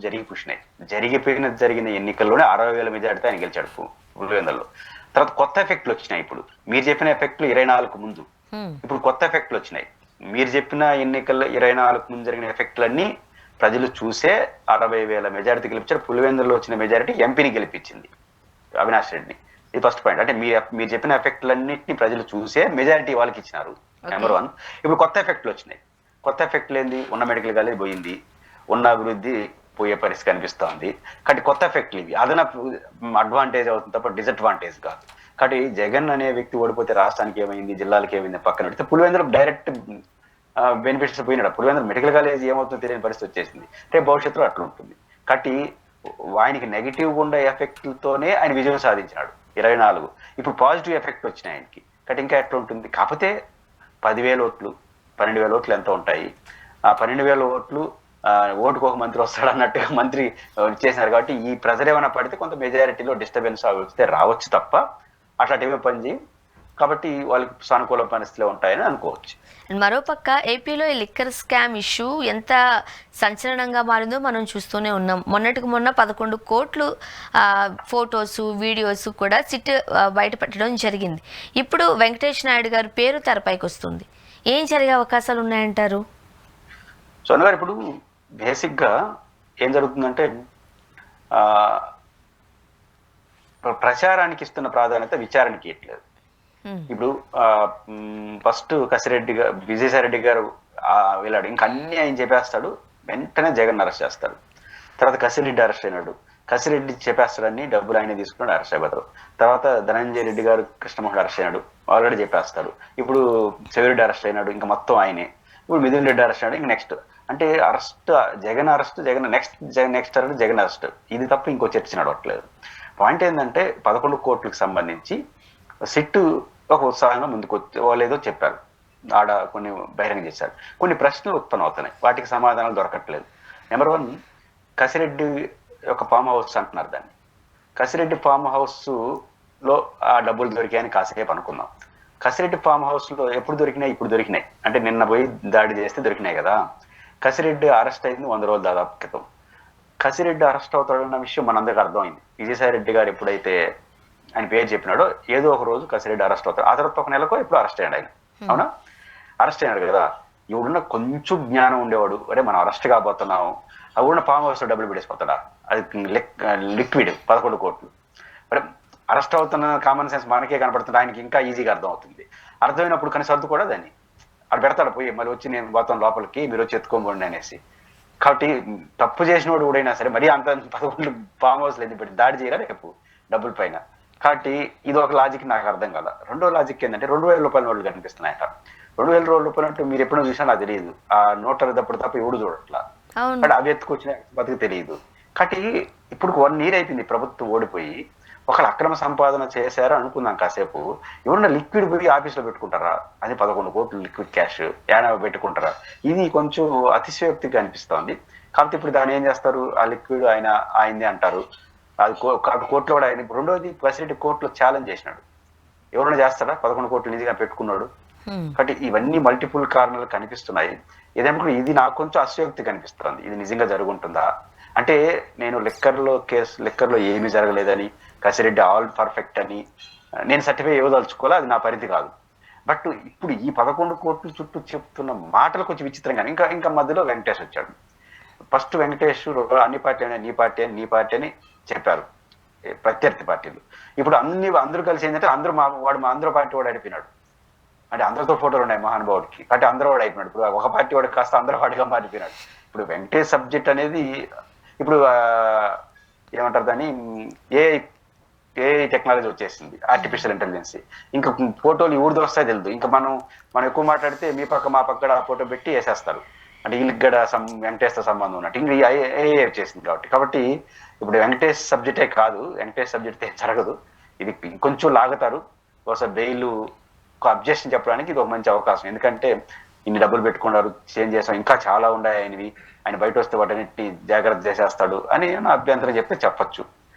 జరిగిన ఎన్నికల్లోనే 60,000 మెజార్టీతో ఆయన గెలిచాడు పులివెందుల్లో. తర్వాత కొత్త ఎఫెక్ట్లు వచ్చినాయి. ఇప్పుడు మీరు చెప్పిన ఎఫెక్ట్లు 24 ముందు, ఇప్పుడు కొత్త ఎఫెక్ట్లు వచ్చినాయి. మీరు చెప్పిన ఎన్నికల్లో 24 ముందు జరిగిన ఎఫెక్ట్లన్నీ ప్రజలు చూసే 60,000 మెజారిటీ గెలిపించారు. పులివెందుల్లో వచ్చిన మెజారిటీ ఎంపీని గెలిపించింది, అవినాష్ రెడ్డిని. ఇది ఫస్ట్ పాయింట్. అంటే మీరు చెప్పిన ఎఫెక్ట్లన్నింటినీ ప్రజలు చూసే మెజారిటీ వాళ్ళకి ఇచ్చినారు, నెంబర్ 1. ఇప్పుడు కొత్త ఎఫెక్ట్లు వచ్చినాయి. కొత్త ఎఫెక్ట్లు ఏంది? ఉన్న మెడికల్ కాలేజ్ పోయింది, ఉన్న అభివృద్ధి పోయే పరిస్థితి కనిపిస్తోంది. కాబట్టి కొత్త ఎఫెక్ట్లు ఇవి అదనపు అడ్వాంటేజ్ అవుతుంది తప్ప డిసడ్వాంటేజ్ కాదు. కాబట్టి జగన్ అనే వ్యక్తి ఓడిపోతే రాష్ట్రానికి ఏమైంది, జిల్లాలకు ఏమైంది పక్కన పెడితే పులివెందులు డైరెక్ట్ బెనిఫిట్స్ పోయినాడు. పులివెందులు మెడికల్ కాలేజ్ ఏమవుతుందో తెలియని పరిస్థితి వచ్చేసింది. రేపు భవిష్యత్తులో అట్లా ఉంటుంది. కాబట్టి ఆయనకి నెగిటివ్ ఉండే ఎఫెక్ట్లతోనే ఆయన విజయం సాధించినాడు 24. ఇప్పుడు పాజిటివ్ ఎఫెక్ట్ వచ్చినాయి ఆయనకి. కాబట్టి ఇంకా ఎట్లా ఉంటుంది? కాకపోతే 10,000 ఓట్లు 12,000 ఓట్లు ఎంత ఉంటాయి? ఆ 12,000 ఓట్లు ఓటుకు ఒక మంత్రి వస్తాడు అన్నట్టుగా మంత్రి చేసినారు. కాబట్టి ఈ ప్రెజర్ ఏమైనా పడితే కొంత మెజారిటీలో డిస్టర్బెన్స్ వస్తే రావచ్చు తప్ప అట్లాంటివి పని చేయి. కాబట్టి వాళ్ళకి సానుకూల పరిస్థితులు ఉంటాయని అనుకోవచ్చు. మరోపక్క ఏపీలో ఈ లిక్కర్ స్కామ్ ఇష్యూ ఎంత సంచలనంగా మారిందో మనం చూస్తూనే ఉన్నాం. మొన్నటికి మొన్న 11 కోట్లు ఫొటోస్ వీడియోస్ కూడా సిట్ బయటపెట్టడం జరిగింది. ఇప్పుడు వెంకటేష్ నాయుడు గారి పేరు తెరపైకి వస్తుంది. ఏం జరిగే అవకాశాలు ఉన్నాయంటారు? సోను గారు, ఇప్పుడు బేసిక్గా ఏం జరుగుతుందంటే ప్రచారానికి ఇస్తున్న ప్రాధాన్యత విచారణకి ఇట్లేదు. ఇప్పుడు ఫస్ట్ విజయసాయి రెడ్డి గారు వెళ్ళాడు, ఇంకా అన్ని ఆయన చెప్పేస్తాడు, వెంటనే జగన్ అరెస్ట్ చేస్తాడు. తర్వాత కసిరెడ్డి అరెస్ట్ అయినాడు, కసిరెడ్డి చెప్పేస్తాడని డబ్బులు ఆయన తీసుకున్నాడు, అరెస్ట్ అయిపోతారు. తర్వాత ధనంజయ రెడ్డి గారు కృష్ణమోహన్ అరెస్ట్ అయినాడు, ఆల్రెడీ చెప్పేస్తాడు. ఇప్పుడు చెవిరెడ్డి అరెస్ట్ అయినాడు, ఇంకా మొత్తం ఆయనే. ఇప్పుడు మిథున్ రెడ్డి అరెస్ట్ అయినాడు, ఇంకా నెక్స్ట్ అంటే జగన్ అరెస్ట్ జగన్ అరెస్ట్ ఇది తప్ప ఇంకో చర్చ నడవట్లేదు. పాయింట్ ఏంటంటే 11 కోట్లకు సంబంధించి సిట్టు ఒక ఉత్సాహంగా ముందుకు వాళ్ళు ఏదో చెప్పారు, ఆడ కొన్ని బహిరంగ చేశారు, కొన్ని ప్రశ్నలు ఉత్పन्न అవుతున్నాయి, వాటికి సమాధానాలు దొరకట్లేదు. నెంబర్ 1, కసిరెడ్డి ఒక ఫామ్ హౌస్ అంటున్నారు దాన్ని. కసిరెడ్డి ఫామ్ హౌస్లో ఆ డబ్బులు దొరికాయని కాసేపు అనుకున్నాం. కసిరెడ్డి ఫామ్ హౌస్లో ఎప్పుడు దొరికినాయి? ఇప్పుడు దొరికినాయి. అంటే నిన్న పోయి దాడి చేస్తే దొరికినాయి కదా. కసిరెడ్డి అరెస్ట్ అయింది 100 రోజుల దాదాపు క్రితం. కసిరెడ్డి అరెస్ట్ అవుతాడన్న విషయం మనందరికీ అర్థమైంది. విజయసాయి రెడ్డి గారు ఎప్పుడైతే ఆయన పేరు చెప్పినాడో ఏదో ఒక రోజు కసిరెడ్డి అరెస్ట్ అవుతాడు. ఆ తర్వాత 1 నెలకో ఎప్పుడు అరెస్ట్ అయ్యాడు ఆయన. అవునా? అరెస్ట్ అయినాడు కదా. ఎవడున్న కొంచెం జ్ఞానం ఉండేవాడు, అరే మనం అరెస్ట్ కాబోతున్నాము, అవున్న ఫామ్ హౌస్ డబ్బులు పెట్టేసిపోతాడా? అది లిక్విడ్ 11 కోట్లు. మరి అరెస్ట్ అవుతున్న కామన్ సెన్స్ మనకే కనపడుతుంది, ఆయనకి ఇంకా ఈజీగా అర్థం అవుతుంది. అర్థమైనప్పుడు కానీ సర్దు కూడా దాన్ని అక్కడ పెడతాడు పోయి, మళ్ళీ వచ్చి నేను పోతాం లోపలికి, మీరు వచ్చి ఎత్తుకోబోండి అనేసి. కాబట్టి తప్పు చేసినోడు ఎవడైనా సరే మరీ అంత 11 ఫామ్ హౌస్లు ఎందుకు పెట్టి దాడి చేయరా రేపు డబ్బుల పైన. కాబట్టి ఇది ఒక లాజిక్ నాకు అర్థం కదా. రెండో లాజిక్ ఏంటంటే 2,000 రూపాయల నోట్లు కనిపిస్తున్నాయట. 2,000 రూపాయలు అంటే మీరు ఎప్పుడో చూసినా నాకు తెలియదు, ఆ నోట్ అనేటప్పుడు తప్ప ఎవడు చూడట్లా, అంటే అవి ఎత్తుకొచ్చిన బతికి తెలియదు. కాబట్టి ఇప్పుడు 1 year అయిపోయింది ప్రభుత్వం ఓడిపోయి, ఒకళ్ళు అక్రమ సంపాదన చేశారు అనుకుందాం కాసేపు, ఎవరన్నా లిక్విడ్ పోయి ఆఫీస్లో పెట్టుకుంటారా? అది 11 కోట్లు లిక్విడ్ క్యాష్ ఏనా పెట్టుకుంటారా? ఇది కొంచెం అతిశయోక్తిగా అనిపిస్తోంది. కాబట్టి ఇప్పుడు దాన్ని ఏం చేస్తారు, ఆ లిక్విడ్ ఆయనదే అంటారు. అది కోర్టులో కూడా ఆయన. రెండోది ఫెసిలిటీ కోర్టులో ఛాలెంజ్ చేసినాడు, ఎవరైనా చేస్తాడా 11 కోట్లు నిధిగా పెట్టుకున్నాడు. కాబట్టి ఇవన్నీ మల్టిపుల్ కారణాలు కనిపిస్తున్నాయి. ఏదైనా ఇది నాకు కొంచెం అతిశయోక్తి కనిపిస్తుంది. ఇది నిజంగా జరుగుంటుందా అంటే, నేను లెక్కర్లో ఏమీ జరగలేదని, కసిరెడ్డి ఆల్ పర్ఫెక్ట్ అని నేను సర్టిఫై ఇవ్వదలుచుకోవాలి, అది నా పరిధి కాదు. బట్ ఇప్పుడు ఈ 11 కోట్ల చుట్టూ చెప్తున్న మాటలు కొంచెం విచిత్రంగా. ఇంకా మధ్యలో వెంకటేష్ వచ్చాడు. ఫస్ట్ వెంకటేష్ అన్ని పార్టీ నీ పార్టీ అని చెప్పారు ప్రత్యర్థి పార్టీలు. ఇప్పుడు అందరూ కలిసి ఏంటంటే అందరూ పార్టీ వాడు అయిపోయినాడు. అంటే అందరితో ఫోటోలు ఉన్నాయి మహానుభావుడికి, అంటే అందరూ వాడు అయిపోయినాడు. ఇప్పుడు ఒక పార్టీ వాడికి కాస్త అందరూ వాడిగా మారిపోయినాడు. ఇప్పుడు వెంకటేష్ సబ్జెక్ట్ అనేది ఇప్పుడు ఏమంటారు దాన్ని, ఏ టెక్నాలజీ వచ్చేసింది, ఆర్టిఫిషియల్ ఇంటెలిజెన్స్. ఇంకా ఫోటోలు ఎవరిది వస్తాయి తెలియదు. ఇంకా మనం ఎక్కువ మాట్లాడితే మీ పక్క మా పక్క ఆ ఫోటో పెట్టి వేసేస్తారు, అంటే వీళ్ళకి కూడా వెంకటేష్తో సంబంధం ఉన్నట్టు. ఇంకా ఏ వచ్చేసింది కాబట్టి ఇప్పుడు వెంకటేష్ సబ్జెక్టే కాదు, వెంకటేష్ సబ్జెక్ట్ ఏం జరగదు. ఇది కొంచెం లాగుతారు. ఒకసారి బెయిల్ అబ్జెక్షన్ చెప్పడానికి ఇది ఒక మంచి అవకాశం. ఎందుకంటే ఇన్ని డబ్బులు పెట్టుకున్నారు, చేంజ్ చేసాం, ఇంకా చాలా ఉన్నాయి ఆయనవి, ఆయన బయట వస్తే వాటన్నిటిని జాగ్రత్త చేసేస్తాడు అని నా అభ్యంతరం చెప్తే చెప్పచ్చు.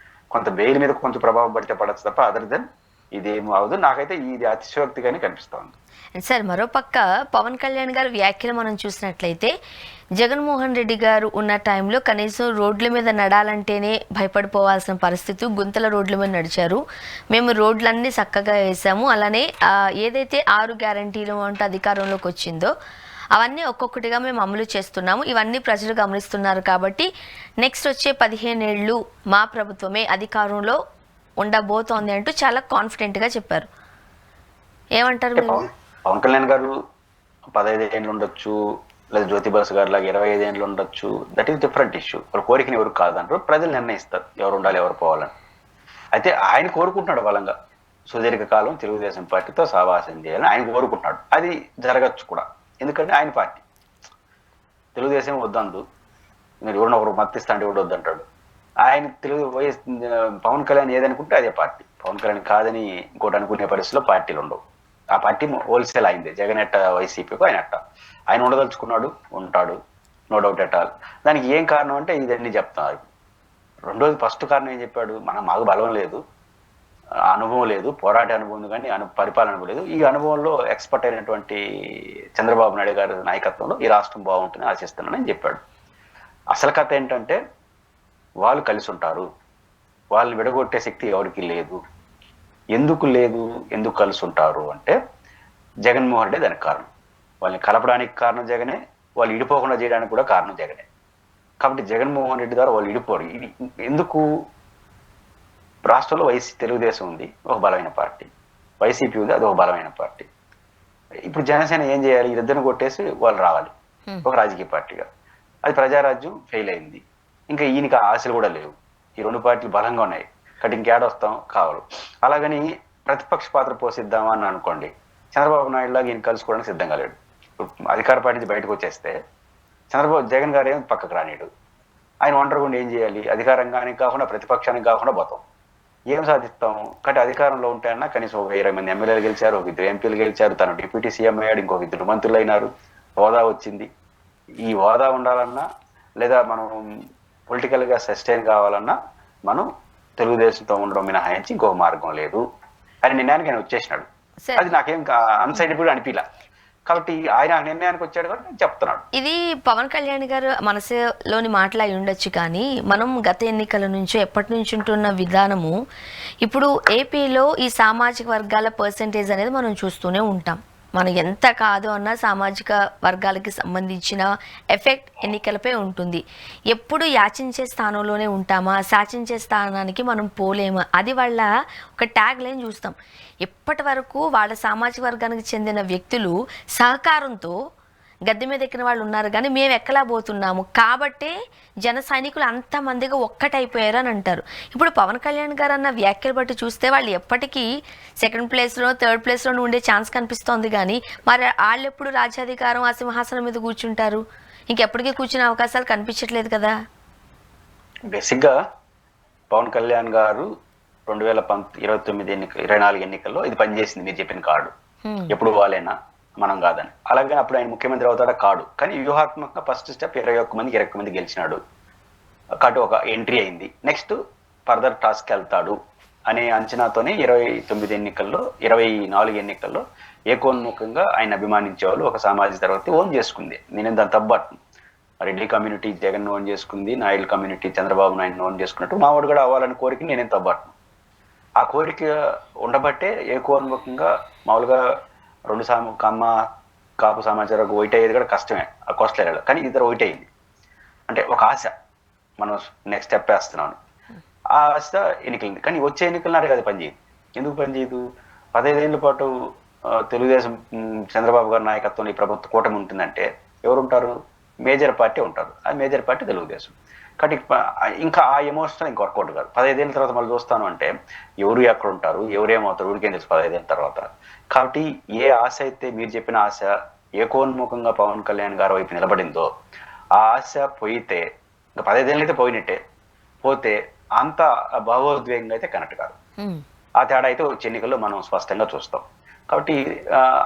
కొంత బెయిల్ మీద కొంచెం ప్రభావం పడితే పడచ్చు తప్ప అదర్ దెన్ ఇదేమో అవదు. నాకైతే ఇది అతిశయోక్తిగానే కనిపిస్తోంది. సార్, మరోపక్క పవన్ కళ్యాణ్ గారు వ్యాఖ్యలు మనం చూసినట్లయితే, జగన్మోహన్ రెడ్డి గారు ఉన్న టైంలో కనీసం రోడ్ల మీద నడాలంటేనే భయపడిపోవాల్సిన పరిస్థితి, గుంతల రోడ్ల మీద నడిచారు, మేము రోడ్లన్నీ చక్కగా వేసాము, అలానే ఏదైతే 6 గ్యారంటీలు అంటే అధికారంలోకి వచ్చిందో అవన్నీ ఒక్కొక్కటిగా మేము అమలు చేస్తున్నాము, ఇవన్నీ ప్రజలు గమనిస్తున్నారు, కాబట్టి నెక్స్ట్ వచ్చే 15 ఏళ్ళు మా ప్రభుత్వమే అధికారంలో ఉండబోతోంది అంటూ చాలా కాన్ఫిడెంట్గా చెప్పారు. ఏమంటారు మీరు? పవన్ కళ్యాణ్ గారు 15 ఏళ్ళు ఉండొచ్చు, లేదా జ్యోతి బసు గారు లాగా 25 ఏళ్ళు ఉండొచ్చు, దట్ ఈస్ డిఫరెంట్ ఇష్యూ. వాళ్ళ కోరికని ఎవరు కాదంటారు, ప్రజలు నిర్ణయిస్తారు ఎవరు ఉండాలి ఎవరు పోవాలని. అయితే ఆయన కోరుకుంటున్నాడు బలంగా సుదీర్ఘకాలం తెలుగుదేశం పార్టీతో సహవాసం చేయాలని ఆయన కోరుకుంటున్నాడు. అది జరగచ్చు కూడా, ఎందుకంటే ఆయన పార్టీ. తెలుగుదేశం వద్దందు, మీరు ఎవరినో ఒకరు మత్తిస్తా అంటే ఎవడు వద్దంటాడు. ఆయన పవన్ కళ్యాణ్ ఏదనుకుంటే అదే పార్టీ. పవన్ కళ్యాణ్ కాదని ఇంకోటి అనుకునే పరిస్థితిలో పార్టీలు ఉండవు. ఆ పార్టీ హోల్సేల్ అయింది. జగన్ ఎట్ట వైసీపీకి ఆయన ఉండదలుచుకున్నాడు, ఉంటాడు, నో డౌట్ ఎట్ ఆల్. దానికి ఏం కారణం అంటే ఇదన్నీ చెప్తున్నారు. రెండోది ఫస్ట్ కారణం ఏం చెప్పాడు, మాకు బలం లేదు, అనుభవం లేదు, పోరాట అనుభవం ఉంది కానీ పరిపాలన లేదు. ఈ అనుభవంలో ఎక్స్పర్ట్ అయినటువంటి చంద్రబాబు నాయుడు గారి నాయకత్వంలో ఈ రాష్ట్రం బాగుంటుందని ఆశిస్తున్నానని చెప్పాడు. అసలు కథ ఏంటంటే వాళ్ళు కలిసి ఉంటారు, వాళ్ళని విడగొట్టే శక్తి ఎవరికి లేదు. ఎందుకు లేదు, ఎందుకు కలిసి ఉంటారు అంటే జగన్మోహన్ రెడ్డి దానికి కారణం. వాళ్ళని కలపడానికి కారణం జగనే, వాళ్ళు ఇడిపోకుండా చేయడానికి కూడా కారణం జగనే. కాబట్టి జగన్మోహన్ రెడ్డి ద్వారా వాళ్ళు ఇడిపోరు. ఇది ఎందుకు, రాష్ట్రంలో తెలుగుదేశం ఉంది, ఒక బలమైన పార్టీ, వైసీపీ ఉంది, అది ఒక బలమైన పార్టీ. ఇప్పుడు జనసేన ఏం చేయాలి, ఇద్దరిని కొట్టేసి వాళ్ళు రావాలి ఒక రాజకీయ పార్టీగా. అది ప్రజారాజ్యం ఫెయిల్ అయింది. ఇంకా ఈయనకి ఆశలు కూడా లేవు. ఈ 2 పార్టీలు బలంగా ఉన్నాయి కాబట్టి ఇంకేడొస్తాం కావాలి. అలాగని ప్రతిపక్ష పాత్ర పోషిద్దామా అని అనుకోండి, చంద్రబాబు నాయుడు లాగా ఈయన కలుసుకోవడానికి సిద్ధంగా లేడు. అధికార పార్టీ నుంచి బయటకు వచ్చేస్తే జగన్ గారు ఏం పక్కకు రానిడు. ఆయన ఒంటరిగా ఏం చేయాలి, అధికారంగానికి కాకుండా ప్రతిపక్షానికి కాకుండా పోతాం, ఏం సాధిస్తాం. కాబట్టి అధికారంలో ఉంటాయన్నా కనీసం ఒక 20 మంది ఎమ్మెల్యేలు గెలిచారు, ఒక 2 ఎంపీలు గెలిచారు, తను డిప్యూటీ సీఎం అయ్యాడు, ఇంకొక 2 మంత్రులు అయినారు, హోదా వచ్చింది. ఈ హోదా ఉండాలన్నా లేదా మనం పొలిటికల్గా సస్టైన్ కావాలన్నా మనం తెలుగుదేశంతో ఉండడం మినహాయించి ఇంకొక మార్గం లేదు అని నిర్ణయానికి ఆయన వచ్చేసినాడు. అది నాకేం అన్సైడబుల్ అనిపిలా. కాబట్టి ఆయన నిర్ణయానికి వచ్చాడు కాబట్టి నేను చెప్తున్నాడు. ఇది పవన్ కళ్యాణ్ గారు మనసులోని మాటలు అయి ఉండొచ్చు, కానీ మనం గత ఎన్నికల నుంచి ఎప్పటి నుంచి ఉంటున్న విధానము, ఇప్పుడు ఏపీలో ఈ సామాజిక వర్గాల పర్సెంటేజ్ అనేది మనం చూస్తూనే ఉంటాం. మనం ఎంత కాదు అన్నా సామాజిక వర్గాలకి సంబంధించిన ఎఫెక్ట్ ఎన్నికలపై ఉంటుంది. ఎప్పుడు యాచించే స్థానంలోనే ఉంటామా, శాసించే స్థానానికి మనం పోలేమా, అది వాళ్ళ ఒక ట్యాగ్ లైన్ చూస్తాం. ఎప్పటి వరకు వాళ్ళ సామాజిక వర్గానికి చెందిన వ్యక్తులు సహకారంతో గద్దె మీద ఎక్కిన వాళ్ళు ఉన్నారు, కానీ మేము ఎక్కలేకపోతున్నాము కాబట్టే జన సైనికులు అంతమందిగా ఒక్కటైపోయారు అని అంటారు. ఇప్పుడు పవన్ కళ్యాణ్ గారు అన్న వ్యాఖ్యలు బట్టి చూస్తే వాళ్ళు ఎప్పటికీ సెకండ్ ప్లేస్లో, థర్డ్ ప్లేస్లోనూ ఉండే ఛాన్స్ కనిపిస్తోంది. కానీ మరి వాళ్ళు ఎప్పుడు రాజ్యాధికారం ఆ సింహాసనం మీద కూర్చుంటారు? ఇంకెప్పటికీ కూర్చునే అవకాశాలు కనిపించట్లేదు కదా. బేసిక్గా పవన్ కళ్యాణ్ గారు 2024 ఎన్నికల్లో ఇది పనిచేసింది, మీరు చెప్పిన కార్డు. ఎప్పుడు వాళ్ళైనా మనం కాదని. అలాగే అప్పుడు ఆయన ముఖ్యమంత్రి అవుతాడా కాడు, కానీ వ్యూహాత్మకంగా ఫస్ట్ స్టెప్ 21 మంది గెలిచినాడు కాబట్టి ఒక ఎంట్రీ అయింది. నెక్స్ట్ ఫర్దర్ టాస్క్ వెళ్తాడు అనే అంచనాతోనే 24 ఎన్నికల్లో ఏకోన్ముఖంగా ఆయన అభిమానించే వాళ్ళు ఒక సామాజిక తరగతి ఓన్ చేసుకుంది. నేను దాని తప్పట్ను. రెడ్డి కమ్యూనిటీ జగన్ ఓన్ చేసుకుంది, నాయుడు కమ్యూనిటీ చంద్రబాబు నాయుడు ఓన్ చేసుకున్నట్టు మావాడు కూడా అవ్వాలని కోరిక నేనేం తప్పట్ను. ఆ కోరిక ఉండబట్టే ఏకోన్ముఖంగా మామూలుగా కమ్మ కాపు సమాచారం ఒకటి అయ్యేది కూడా కష్టమే ఆ కోస్టల్, కానీ ఇద్దరు ఒకటి అయింది. అంటే ఒక ఆశ, మనం నెక్స్ట్ స్టెప్ వేస్తున్నాం, ఆ ఆశ ఎన్నికలింది. కానీ వచ్చే ఎన్నికల నాటికి అది పనిచేయదు. ఎందుకు పనిచేయదు? 15 ఏళ్ల పాటు తెలుగుదేశం చంద్రబాబు గారి నాయకత్వంలో ఈ ప్రభుత్వ కూటమి ఉంటుందంటే ఎవరుంటారు? మేజర్ పార్టీ ఉంటారు. ఆ మేజర్ పార్టీ తెలుగుదేశం. కాబట్టి ఇంకా ఆ ఎమోషనల్ ఇంకా వర్కౌట్ కాదు. 15 ఏళ్ళ తర్వాత మళ్ళీ చూస్తాను అంటే ఎవరు ఎక్కడ ఉంటారు, ఎవరేమవుతారు ఊరికేం తెలుసు 15 ఏళ్ళ తర్వాత. కాబట్టి ఏ ఆశ అయితే మీరు చెప్పిన ఆశ ఏకోన్ముఖంగా పవన్ కళ్యాణ్ గారి వైపు నిలబడిందో ఆ ఆశ పోయితే ఇంకా 15 ఏళ్ళు అయితే పోయినట్టే, పోతే అంత భావోద్వేగంగా అయితే కనెక్ట్ కాదు. ఆ తేడా అయితే వచ్చే ఎన్నికల్లో మనం స్పష్టంగా చూస్తాం. కాబట్టి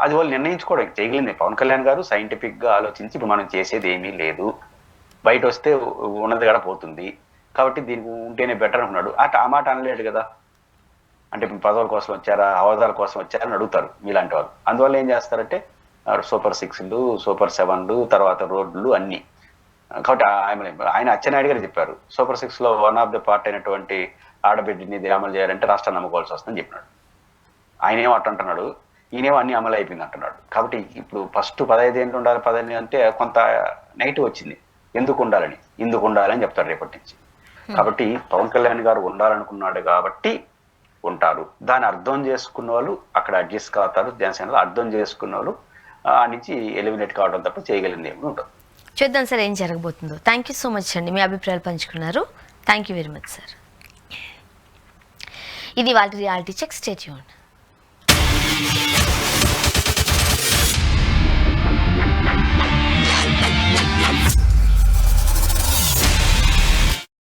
అది వాళ్ళు నిర్ణయించుకోవడం చేయగలిగింది. పవన్ కళ్యాణ్ గారు సైంటిఫిక్ గా ఆలోచించి ఇప్పుడు మనం చేసేది ఏమీ లేదు, బయట వస్తే ఉన్నది కూడా పోతుంది, కాబట్టి దీనికి ఉంటేనే బెటర్ అనుకున్నాడు. ఆ మాట అనలేడు కదా. అంటే పదవుల కోసం వచ్చారా, హోదాల కోసం వచ్చారని అడుగుతారు మీలాంటి వాళ్ళు. అందువల్ల ఏం చేస్తారంటే సూపర్ 6లు, సూపర్ 7లు, తర్వాత రోడ్లు అన్ని. కాబట్టి ఆయన అచ్చెన్నాయుడు గారు చెప్పారు, సూపర్ 6లో వన్ ఆఫ్ ద పార్ట్ అయినటువంటి ఆడబిడ్డని ఇది అమలు చేయాలంటే రాష్ట్రాన్ని నమ్ముకోవాల్సి వస్తుందని చెప్పినాడు. ఆయనేమో అట్టంటున్నాడు, ఈయనేమో అన్ని అమలు అయిపోయింది అంటున్నాడు. కాబట్టి ఇప్పుడు ఫస్ట్ 15 ఏళ్ళు ఉండాలి, 15 అంటే కొంత నెగిటివ్ వచ్చింది. ఎందుకు ఉండాలని చెప్తారు రేపటి నుంచి. కాబట్టి పవన్ కళ్యాణ్ గారు ఉండాలనుకున్నాడు కాబట్టి ఉంటారు. దాన్ని అర్థం చేసుకున్న వాళ్ళు అక్కడ అడ్జస్ట్ కావుతారు. జనసేనలో అర్థం చేసుకున్న వాళ్ళు ఆ నుంచి ఎలిమినేట్ కావడం తప్ప చేయగలిగింది ఏమి ఉండదు. చూద్దాం సార్ ఏం జరగబోతుందో. థ్యాంక్ యూ సో మచ్ అండి, మీ అభిప్రాయాలు పంచుకున్నారు. Thank you very much sir. ఇది వాళ్ళ రియాలిటీ చెక్. Stay tuned.